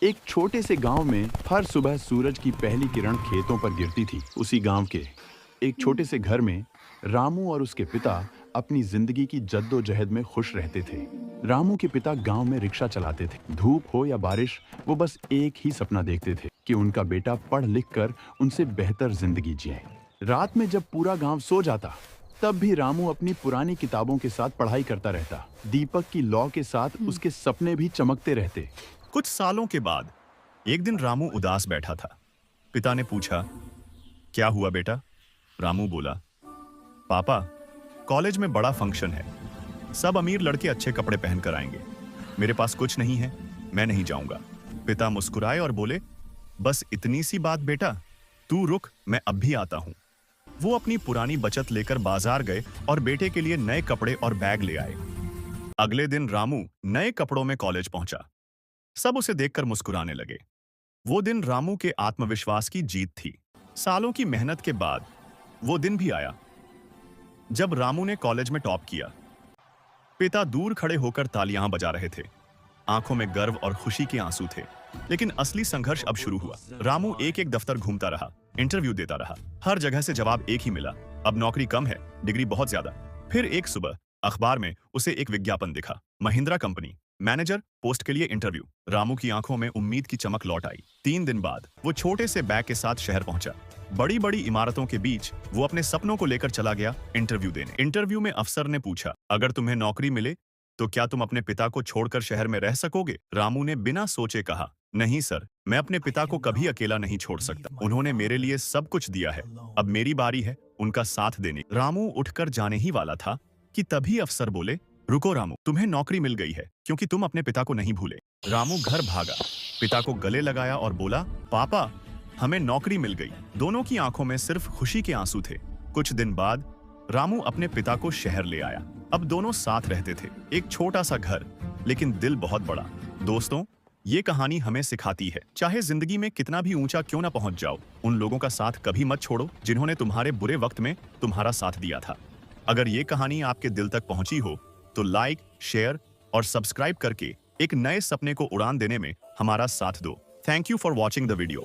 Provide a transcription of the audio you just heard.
एक छोटे से गांव में हर सुबह सूरज की पहली किरण खेतों पर गिरती थी। उसी गांव के एक छोटे से घर में रामू और उसके पिता अपनी जिंदगी की जद्दोजहद में खुश रहते थे। रामू के पिता गांव में रिक्शा चलाते थे। धूप हो या बारिश, वो बस एक ही सपना देखते थे कि उनका बेटा पढ़ लिख कर उनसे बेहतर जिंदगी जिए। रात में जब पूरा गांव सो जाता, तब भी रामू अपनी पुरानी किताबों के साथ पढ़ाई करता रहता। दीपक की लौ के साथ उसके सपने भी चमकते रहते। कुछ सालों के बाद एक दिन रामू उदास बैठा था। पिता ने पूछा, क्या हुआ बेटा? रामू बोला, पापा, कॉलेज में बड़ा फंक्शन है। सब अमीर लड़के अच्छे कपड़े पहनकर आएंगे। मेरे पास कुछ नहीं है, मैं नहीं जाऊंगा। पिता मुस्कुराए और बोले, बस इतनी सी बात बेटा, तू रुक, मैं अब भी आता हूं। वो अपनी पुरानी बचत लेकर बाजार गए और बेटे के लिए नए कपड़े और बैग ले आए। अगले दिन रामू नए कपड़ों में कॉलेज पहुंचा। सब उसे देखकर मुस्कुराने लगे। वो दिन रामू के आत्मविश्वास की जीत थी। सालों की मेहनत के बाद वो दिन भी आया जब रामू ने कॉलेज में टॉप किया। पिता दूर खड़े होकर तालियां बजा रहे थे। आंखों में गर्व और खुशी के आंसू थे। लेकिन असली संघर्ष अब शुरू हुआ। रामू एक एक दफ्तर घूमता रहा, इंटरव्यू देता रहा। हर जगह से जवाब एक ही मिला, अब नौकरी कम है, डिग्री बहुत ज्यादा। फिर एक सुबह अखबार में उसे एक विज्ञापन दिखा, महिंद्रा कंपनी, मैनेजर पोस्ट के लिए इंटरव्यू। रामू की आंखों में उम्मीद की चमक लौट आई। 3 दिन बाद वो छोटे से बैग के साथ शहर पहुंचा। बड़ी बड़ी इमारतों के बीच वो अपने सपनों को लेकर चला गया इंटरव्यू देने। इंटरव्यू में अफसर ने पूछा, अगर तुम्हें नौकरी मिले तो क्या तुम अपने पिता को छोड़कर शहर में रह सकोगे? रामू ने बिना सोचे कहा, नहीं सर, मैं अपने पिता को कभी अकेला नहीं छोड़ सकता। उन्होंने मेरे लिए सब कुछ दिया है, अब मेरी बारी है उनका साथ देने। रामू उठकर जाने ही वाला था कि तभी अफसर बोले, रुको रामू, तुम्हें नौकरी मिल गई है क्योंकि तुम अपने पिता को नहीं भूले। रामू घर भागा, पिता को गले लगाया और बोला, पापा, हमें नौकरी मिल गई। दोनों की आंखों में सिर्फ खुशी के आंसू थे। कुछ दिन बाद रामू अपने पिता को शहर ले आया। अब दोनों साथ रहते थे, एक छोटा सा घर, लेकिन दिल बहुत बड़ा। दोस्तों, ये कहानी हमें सिखाती है, चाहे जिंदगी में कितना भी ऊंचा क्यों ना पहुंच जाओ, उन लोगों का साथ कभी मत छोड़ो जिन्होंने तुम्हारे बुरे वक्त में तुम्हारा साथ दिया था। अगर ये कहानी आपके दिल तक पहुंची हो तो लाइक, शेयर और सब्सक्राइब करके एक नए सपने को उड़ान देने में हमारा साथ दो। Thank you for watching the video.